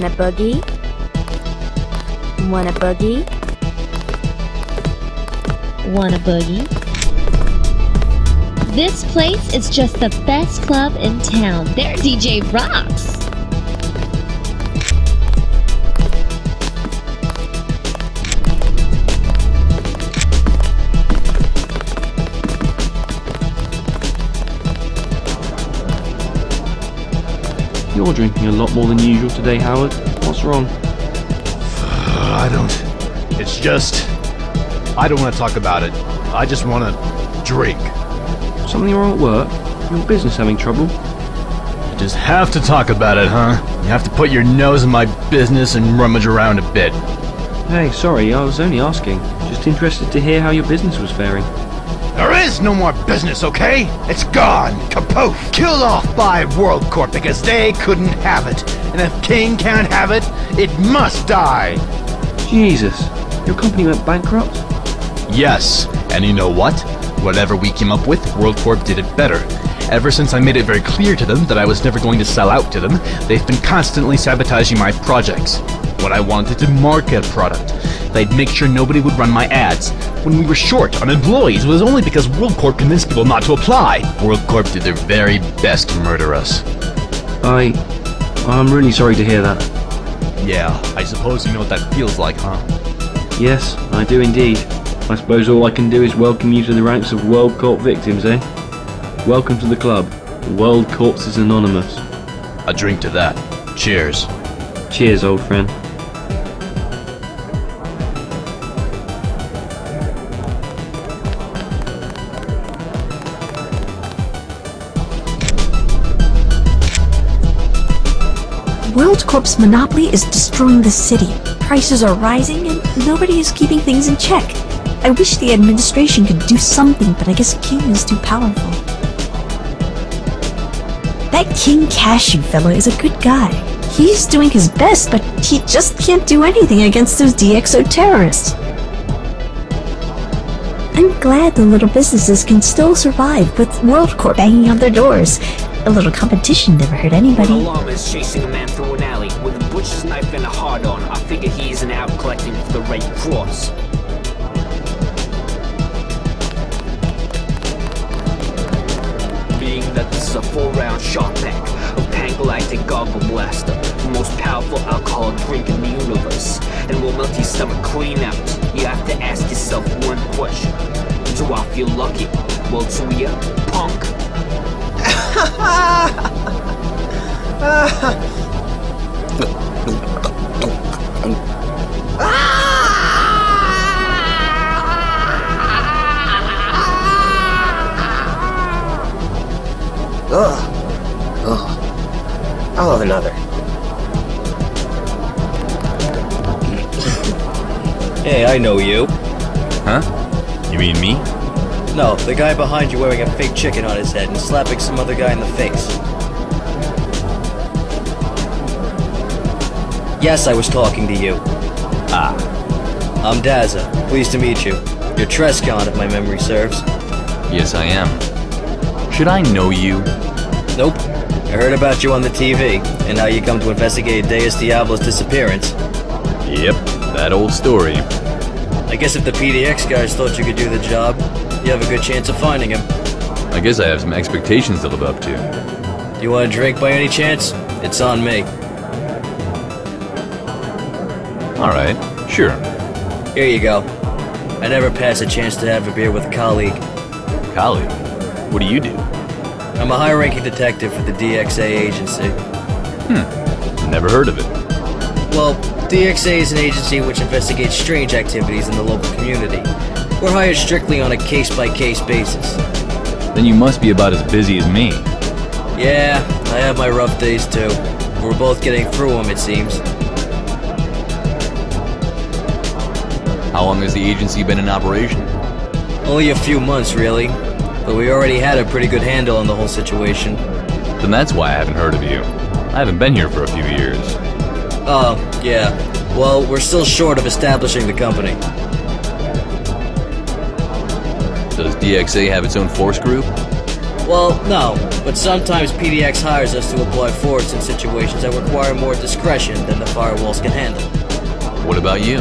Wanna boogie? Wanna boogie? Wanna boogie? This place is just the best club in town. Their DJ rocks! You're drinking a lot more than usual today, Howard. What's wrong? I don't... It's just... I don't want to talk about it. I just want to drink. Something wrong at work? Your business having trouble? You just have to talk about it, huh? You have to put your nose in my business and rummage around a bit. Hey, sorry, I was only asking. Just interested to hear how your business was faring. There is no more business, okay? It's gone, kaput, killed off by World Corp because they couldn't have it. And if King can't have it, it must die. Jesus, your company went bankrupt? Yes, and you know what? Whatever we came up with, World Corp did it better. Ever since I made it very clear to them that I was never going to sell out to them, they've been constantly sabotaging my projects. When I wanted to market a product, they'd make sure nobody would run my ads. When we were short on employees, it was only because World Corp convinced people not to apply. World Corp did their very best to murder us. I'm really sorry to hear that. Yeah, I suppose you know what that feels like, huh? Yes, I do indeed. I suppose all I can do is welcome you to the ranks of World Corp victims, eh? Welcome to the club. World Corpses Anonymous. A drink to that. Cheers. Cheers, old friend. World Corp's monopoly is destroying the city. Prices are rising and nobody is keeping things in check. I wish the administration could do something, but I guess King is too powerful. That King Cashew fellow is a good guy. He's doing his best, but he just can't do anything against those DxO terrorists. I'm glad the little businesses can still survive with World Corp banging on their doors. A little competition never hurt anybody. An alarm is chasing a man through an alley with a butcher's knife and a hard-on. I figure he isn't out collecting for the Red Cross. Being that this is a 4-round shot pack of Pan-Galactic Goggle Blaster, the most powerful alcohol drink in the universe, and will melt your stomach clean out. You have to ask yourself one question. Do I feel lucky? Well, do ya, punk? I'll have another. Hey, I know you. Huh? You mean me? No, the guy behind you wearing a fake chicken on his head and slapping some other guy in the face. Yes, I was talking to you. Ah. I'm Daza. Pleased to meet you. You're Trescon, if my memory serves. Yes, I am. Should I know you? Nope. I heard about you on the TV, and how you come to investigate Deus Diablo's disappearance. Yep, that old story. I guess if the PDX guys thought you could do the job, you have a good chance of finding him. I guess I have some expectations to live up to. Do you want a drink by any chance? It's on me. Alright, sure. Here you go. I never pass a chance to have a beer with a colleague. Colleague? What do you do? I'm a high-ranking detective for the DXA agency. Never heard of it. Well, DXA is an agency which investigates strange activities in the local community. We're hired strictly on a case-by-case basis. Then you must be about as busy as me. Yeah, I have my rough days too. We're both getting through them, it seems. How long has the agency been in operation? Only a few months, really. But we already had a pretty good handle on the whole situation. Then that's why I haven't heard of you. I haven't been here for a few years. Oh, yeah. Well, we're still short of establishing the company. Does DXA have its own force group? Well, no, but sometimes PDX hires us to apply force in situations that require more discretion than the firewalls can handle. What about you?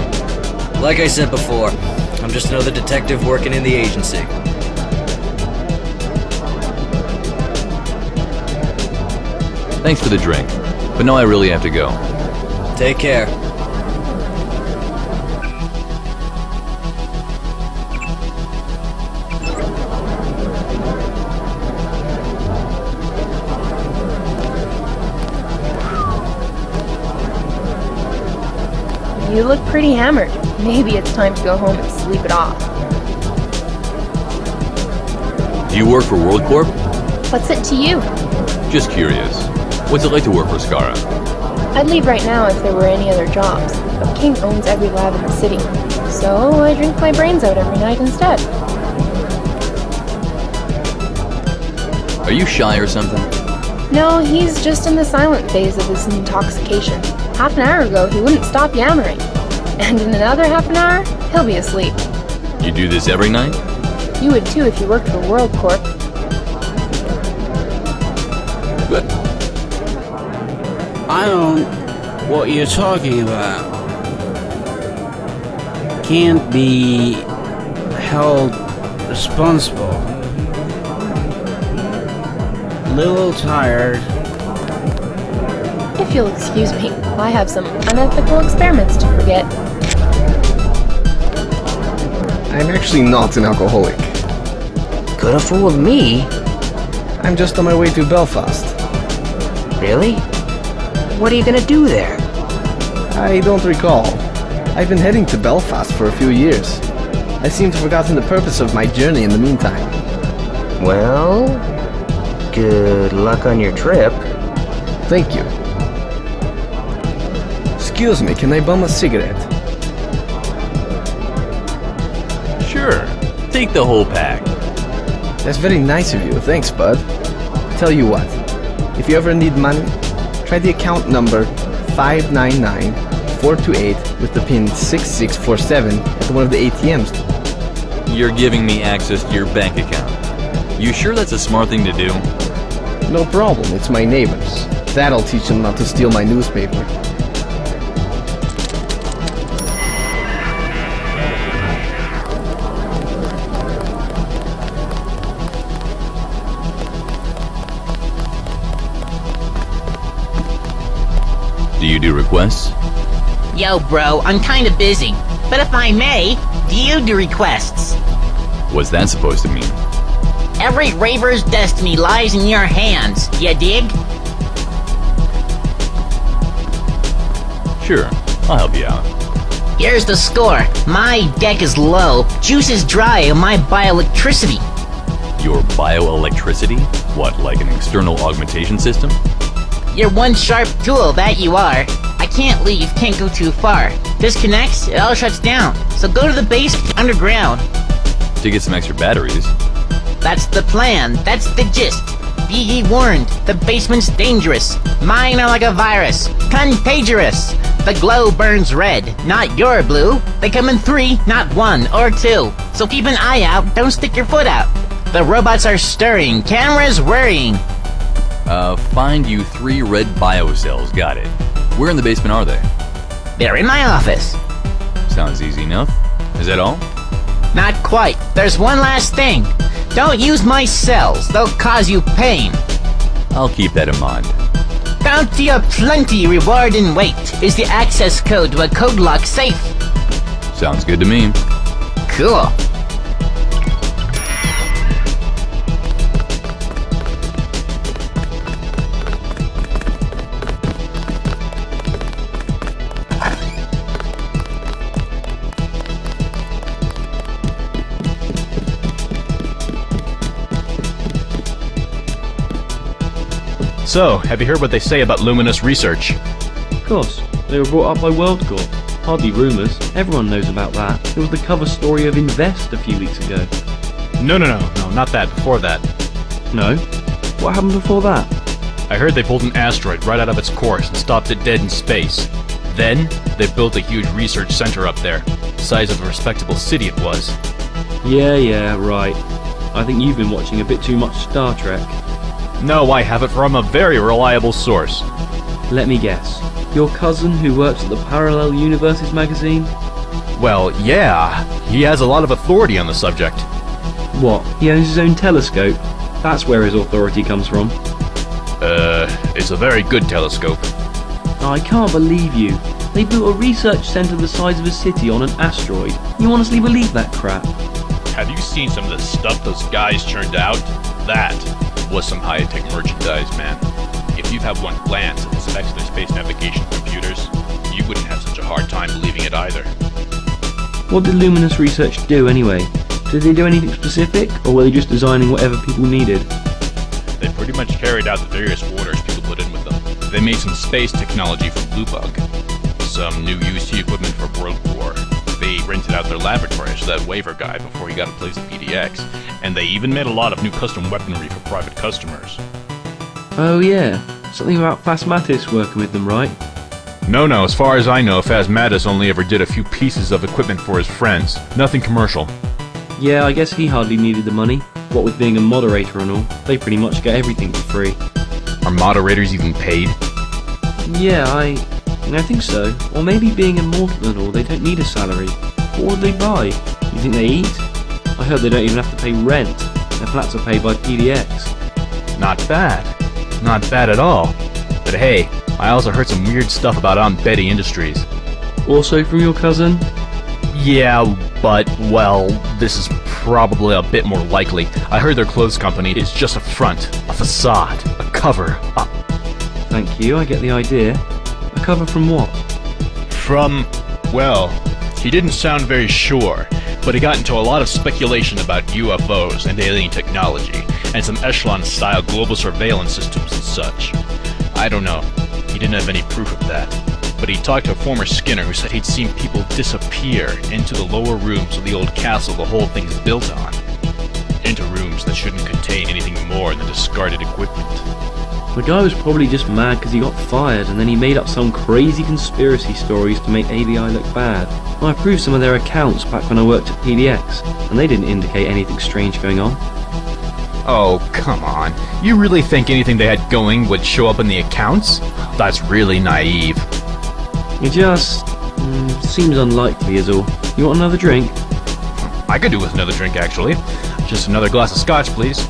Like I said before, I'm just another detective working in the agency. Thanks for the drink, but no, I really have to go. Take care. You look pretty hammered. Maybe it's time to go home and sleep it off. Do you work for World Corp? What's it to you? Just curious. What's it like to work for Skara? I'd leave right now if there were any other jobs, but King owns every lab in the city, so I drink my brains out every night instead. Are you shy or something? No, he's just in the silent phase of his intoxication. Half an hour ago, he wouldn't stop yammering. And in another half an hour, he'll be asleep. You do this every night? You would too if you worked for World Corp. But I don't know what you're talking about. Can't be held responsible. Little tired. If you'll excuse me, I have some unethical experiments to forget. I'm actually not an alcoholic. Could have fooled me. I'm just on my way to Belfast. Really? What are you gonna do there? I don't recall. I've been heading to Belfast for a few years. I seem to have forgotten the purpose of my journey in the meantime. Well, good luck on your trip. Thank you. Excuse me, can I bum a cigarette? sure. Take the whole pack. That's very nice of you. Thanks, bud. Tell you what. If you ever need money, try the account number 599428 with the pin 6647 at one of the ATMs. You're giving me access to your bank account. You sure that's a smart thing to do? No problem. It's my neighbors. That'll teach them not to steal my newspaper. Do you do requests? Yo, bro, I'm kinda busy. But if I may, do you do requests? What's that supposed to mean? Every raver's destiny lies in your hands, ya dig? Sure, I'll help you out. Here's the score. My deck is low, juice is dry on my bioelectricity. Your bioelectricity? What, like an external augmentation system? You're one sharp tool, that you are. I can't leave, can't go too far. Disconnects, it all shuts down. So go to the base underground. To get some extra batteries. That's the plan, that's the gist. Be ye warned, the basement's dangerous. Mine are like a virus, contagious. The glow burns red, not your blue. They come in 3, not 1 or 2. So keep an eye out, don't stick your foot out. The robots are stirring, cameras worrying. Find you 3 red biocells, got it. Where in the basement are they? They're in my office. Sounds easy enough. Is that all? Not quite. There's one last thing. Don't use my cells. They'll cause you pain. I'll keep that in mind. Bounty of plenty, reward and wait is the access code to a code lock safe. Sounds good to me. Cool. So, have you heard what they say about Luminous research? Of course. They were brought up by WorldCorp. Hardly rumours. Everyone knows about that. It was the cover story of Invest a few weeks ago. No, not that. Before that. No? What happened before that? I heard they pulled an asteroid right out of its course and stopped it dead in space. Then, they built a huge research center up there. Size of a respectable city it was. Yeah, right. I think you've been watching a bit too much Star Trek. No, I have it from a very reliable source. Let me guess. Your cousin who works at the Parallel Universes magazine? Well, yeah. He has a lot of authority on the subject. What? He owns his own telescope? That's where his authority comes from. It's a very good telescope. I can't believe you. They built a research centre the size of a city on an asteroid. You honestly believe that crap? Have you seen some of the stuff those guys churned out? That was some high-tech merchandise, man. If you've had one glance at the specs of their space navigation computers, you wouldn't have such a hard time believing it either. What did Luminous Research do anyway? Did they do anything specific, or were they just designing whatever people needed? They pretty much carried out the various orders people put in with them. They made some space technology for Blue Bug, some new UC equipment for World War. They rented out their laboratories to that waiver guy before he got a place at PDX, and they even made a lot of new custom weaponry for private customers. Oh yeah, something about Phasmatis working with them, right? No, as far as I know, Phasmatis only ever did a few pieces of equipment for his friends. Nothing commercial. Yeah, I guess he hardly needed the money. What with being a moderator and all, they pretty much get everything for free. Are moderators even paid? Yeah, I think so. Or maybe being immortal and all, they don't need a salary. What would they buy? You think they eat? I heard they don't even have to pay rent. Their flats are paid by PDX. Not bad. Not bad at all. But hey, I also heard some weird stuff about Aunt Betty Industries. Also from your cousin? Yeah, but, well, this is probably a bit more likely. I heard their clothes company is just a front, a facade, a cover-up. Thank you, I get the idea. A cover from what? From, well, he didn't sound very sure, but he got into a lot of speculation about UFOs and alien technology, and some Echelon-style global surveillance systems and such. I don't know. He didn't have any proof of that. But he talked to a former Skinner who said he'd seen people disappear into the lower rooms of the old castle the whole thing's built on. Into rooms that shouldn't contain anything more than discarded equipment. The guy was probably just mad because he got fired and then he made up some crazy conspiracy stories to make ABI look bad. I proved some of their accounts back when I worked at PDX, and they didn't indicate anything strange going on. Oh, come on. You really think anything they had going would show up in the accounts? That's really naive. It just seems unlikely is all. You want another drink? I could do with another drink, actually. Just another glass of scotch, please.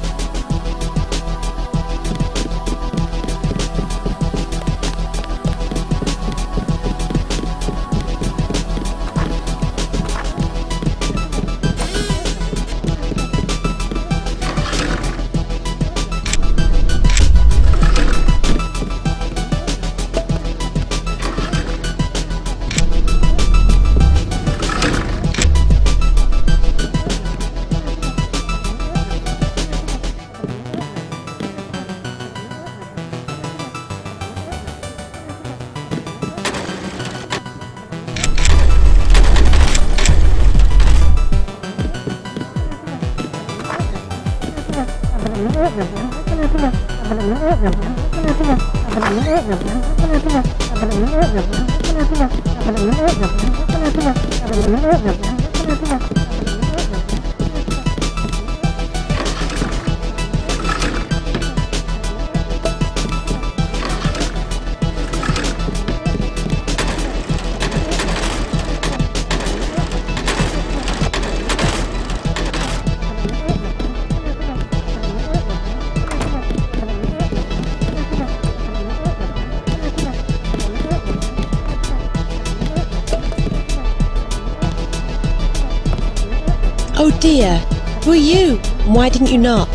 Oh dear, who are you? And why didn't you knock?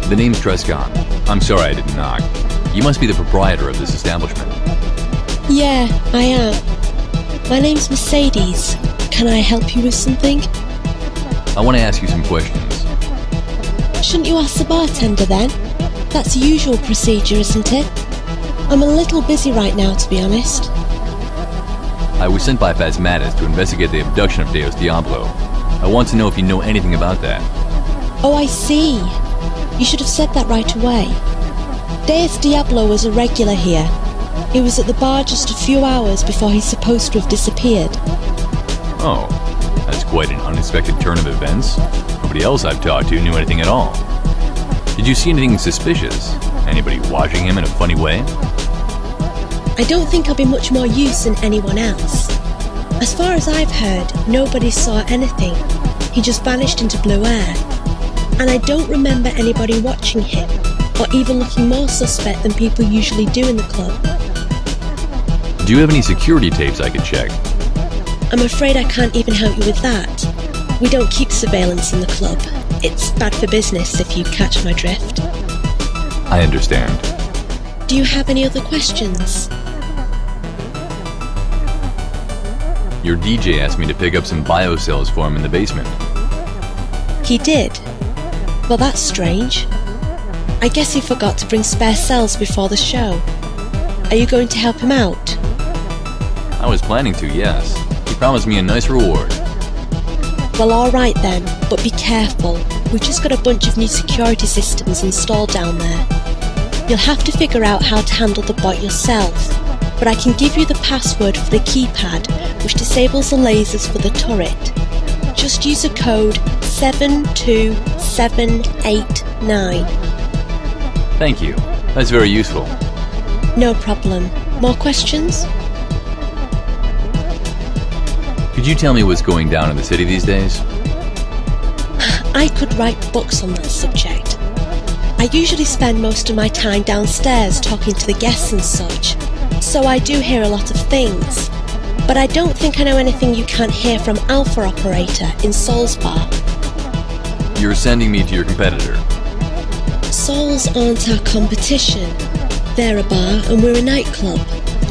The name's Trescon. I'm sorry I didn't knock. You must be the proprietor of this establishment. Yeah, I am. My name's Mercedes. Can I help you with something? I want to ask you some questions. Shouldn't you ask the bartender then? That's the usual procedure, isn't it? I'm a little busy right now, to be honest. I was sent by Phasmatis to investigate the abduction of Deus Diablo. I want to know if you know anything about that. Oh, I see. You should have said that right away. Deus Diablo was a regular here. He was at the bar just a few hours before he's supposed to have disappeared. Oh, that's quite an unexpected turn of events. nobody else I've talked to knew anything at all. Did you see anything suspicious? Anybody watching him in a funny way? I don't think I'll be much more use than anyone else. As far as I've heard, nobody saw anything. He just vanished into blue air. And I don't remember anybody watching him, or even looking more suspect than people usually do in the club. Do you have any security tapes I could check? I'm afraid I can't even help you with that. We don't keep surveillance in the club. It's bad for business, if you catch my drift. I understand. Do you have any other questions? Your DJ asked me to pick up some biocells for him in the basement. He did? Well, that's strange. I guess he forgot to bring spare cells before the show. Are you going to help him out? I was planning to, yes. He promised me a nice reward. Well, alright then, but be careful. We've just got a bunch of new security systems installed down there. You'll have to figure out how to handle the bot yourself, but I can give you the password for the keypad, which disables the lasers for the turret. Just use a code 72789. Thank you. That's very useful. No problem. More questions? Could you tell me what's going down in the city these days? I could write books on that subject. I usually spend most of my time downstairs talking to the guests and such, so I do hear a lot of things. But I don't think I know anything you can't hear from Alpha Operator in Sol's bar. You're sending me to your competitor. Sol's aren't our competition. They're a bar and we're a nightclub.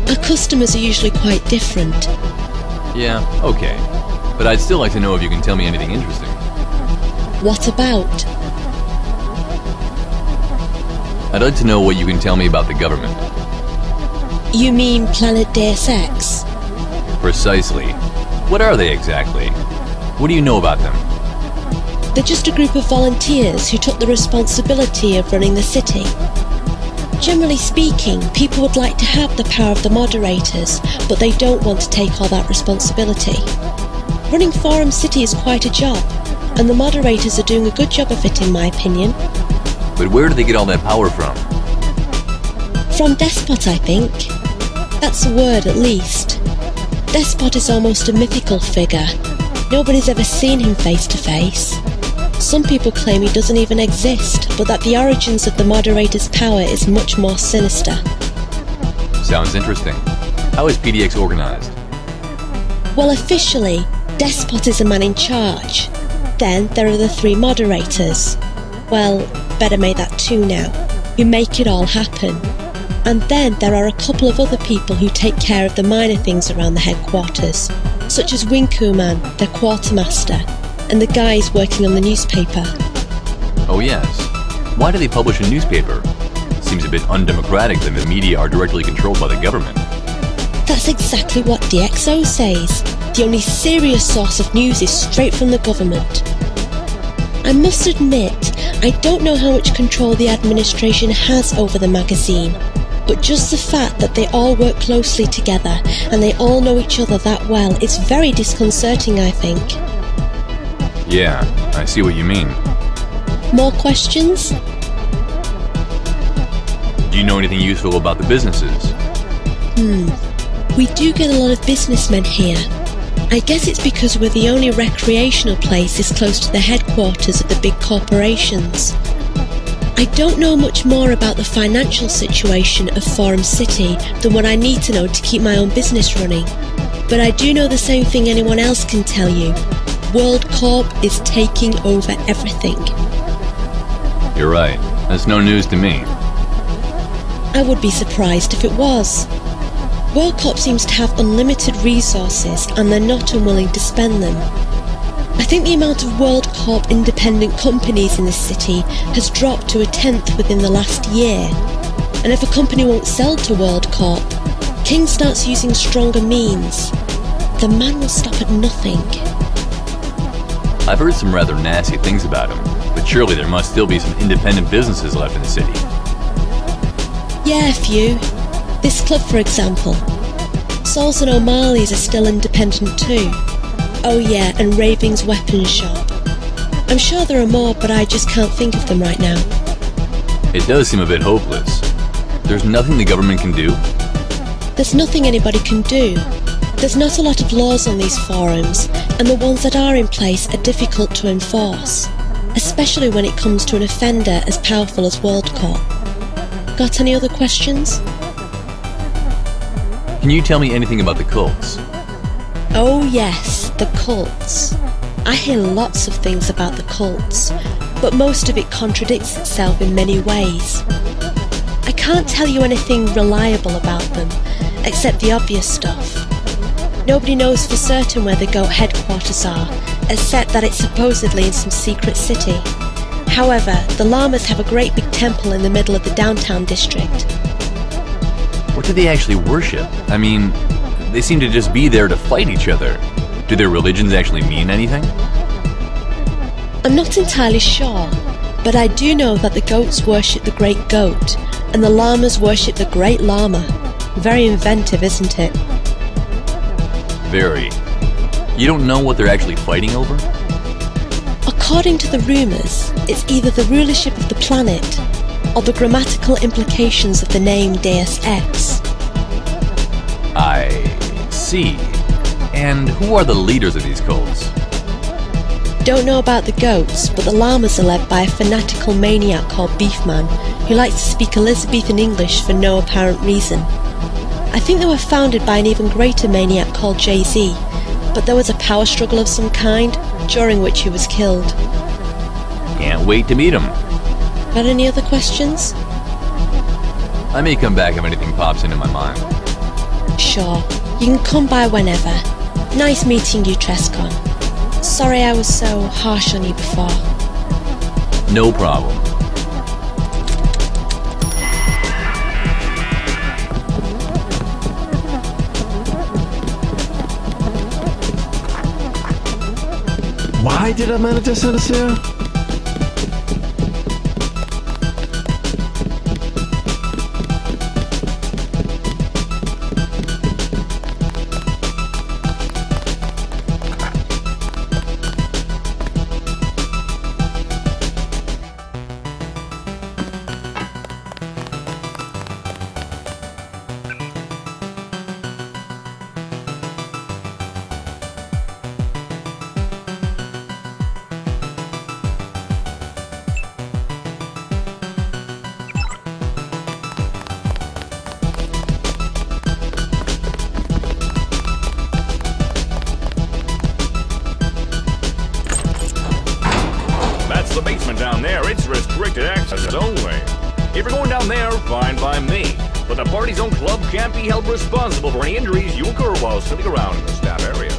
Our customers are usually quite different. Yeah, okay. But I'd still like to know if you can tell me anything interesting. What about? I'd like to know what you can tell me about the government. You mean Planet Deus Ex? Precisely. What are they exactly? What do you know about them? They're just a group of volunteers who took the responsibility of running the city. Generally speaking, people would like to have the power of the moderators, but they don't want to take all that responsibility. Running Forum City is quite a job, and the moderators are doing a good job of it in my opinion. But where do they get all that power from? From Despot, I think. That's a word, at least. Despot is almost a mythical figure. Nobody's ever seen him face to face. Some people claim he doesn't even exist, but that the origins of the moderator's power is much more sinister. Sounds interesting. How is PDX organized? Well, officially, Despot is a man in charge. Then there are the 3 moderators. Well, better make that 2 now, who make it all happen. And then there are a couple of other people who take care of the minor things around the headquarters, such as Winkuman, their quartermaster, and the guys working on the newspaper. Oh yes. Why do they publish a newspaper? Seems a bit undemocratic that the media are directly controlled by the government. That's exactly what DxO says. The only serious source of news is straight from the government. I must admit, I don't know how much control the administration has over the magazine, but just the fact that they all work closely together and they all know each other that well is very disconcerting, I think. Yeah, I see what you mean. More questions? Do you know anything useful about the businesses? We do get a lot of businessmen here. I guess it's because we're the only recreational place this close to the headquarters of the big corporations. I don't know much more about the financial situation of Forum City than what I need to know to keep my own business running. But I do know the same thing anyone else can tell you. World Corp is taking over everything. You're right. That's no news to me. I would be surprised if it was. World Corp seems to have unlimited resources and they're not unwilling to spend them. I think the amount of World Corp independent companies in this city has dropped to 1/10 within the last year. And if a company won't sell to World Corp, King starts using stronger means. The man will stop at nothing. I've heard some rather nasty things about him, but surely there must still be some independent businesses left in the city. Yeah, a few. This club, for example. Sauls and O'Malley's are still independent too. Oh yeah, and Raving's weapons shop. I'm sure there are more, but I just can't think of them right now. It does seem a bit hopeless. There's nothing the government can do? There's nothing anybody can do. There's not a lot of laws on these forums, and the ones that are in place are difficult to enforce, especially when it comes to an offender as powerful as WorldCorp. Got any other questions? Can you tell me anything about the cults? Oh yes, the cults. I hear lots of things about the cults, but most of it contradicts itself in many ways. I can't tell you anything reliable about them, except the obvious stuff. Nobody knows for certain where the GOAT headquarters are, except that it's supposedly in some secret city. However, the llamas have a great big temple in the middle of the downtown district. What do they actually worship? I mean, they seem to just be there to fight each other. Do their religions actually mean anything? I'm not entirely sure, but I do know that the goats worship the Great Goat, and the llamas worship the Great Llama. Very inventive, isn't it? Very. You don't know what they're actually fighting over? According to the rumours, it's either the rulership of the planet, or the grammatical implications of the name Deus Ex. I see. And who are the leaders of these cults? Don't know about the goats, but the llamas are led by a fanatical maniac called Beefman, who likes to speak Elizabethan English for no apparent reason. I think they were founded by an even greater maniac called Jay-Z, but there was a power struggle of some kind, during which he was killed. Can't wait to meet him. Got any other questions? I may come back if anything pops into my mind. Sure, you can come by whenever. Nice meeting you, Trescon. Sorry I was so harsh on you before. No problem. Why did our manager send us here? The basement down there, it's restricted access only. If you're going down there, fine by me. But the PartyZone Club can't be held responsible for any injuries you incur while sitting around in the staff areas.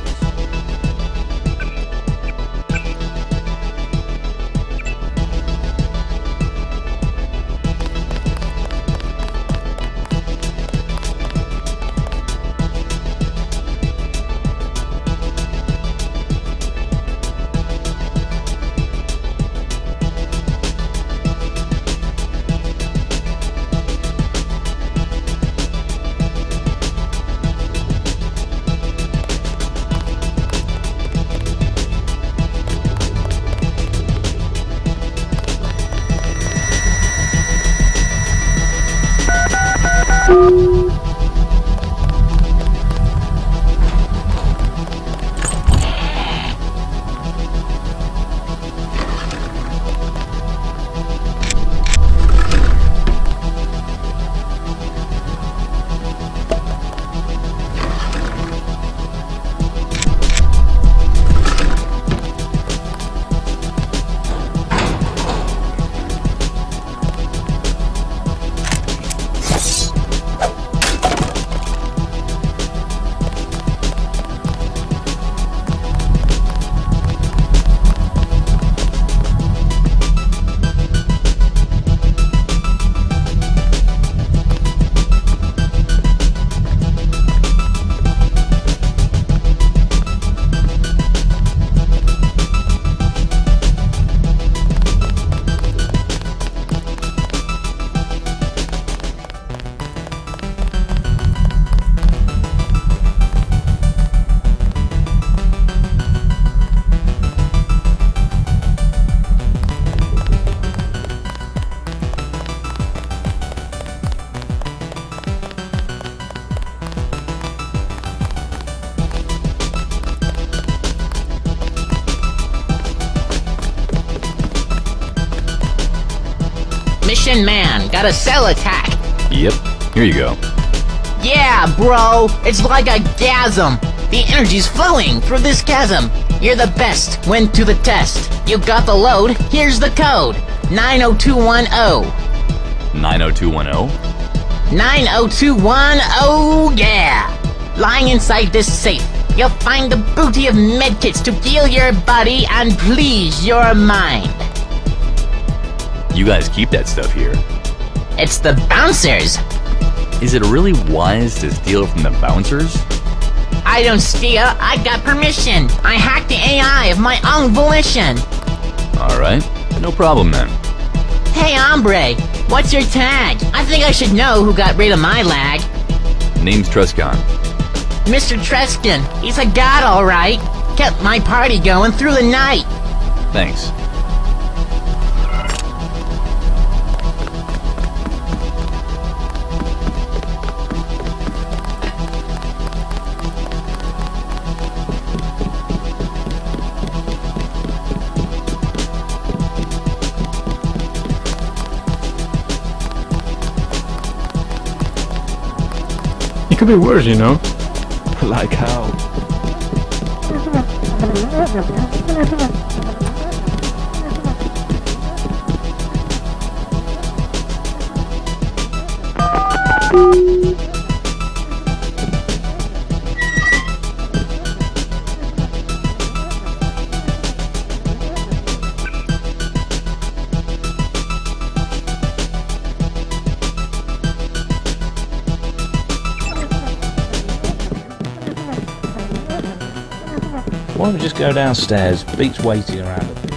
Attention man, got a cell attack. Yep, here you go. Yeah, bro, it's like a gasm. The energy's flowing through this chasm. You're the best, went to the test. You got the load, here's the code. 90210. 90210? 90210, yeah! Lying inside this safe, you'll find the booty of medkits to heal your body and please your mind. You guys keep that stuff here. It's the bouncers. Is it really wise to steal from the bouncers? I don't steal, I got permission. I hacked the AI of my own volition. Alright, no problem then. Hey hombre, what's your tag? I think I should know who got rid of my lag. Name's Trescon. Mr. Treskin, he's a god alright. Kept my party going through the night. Thanks. It could be worse, you know? Like how? Why don't we just go downstairs? Beats waiting around a bit.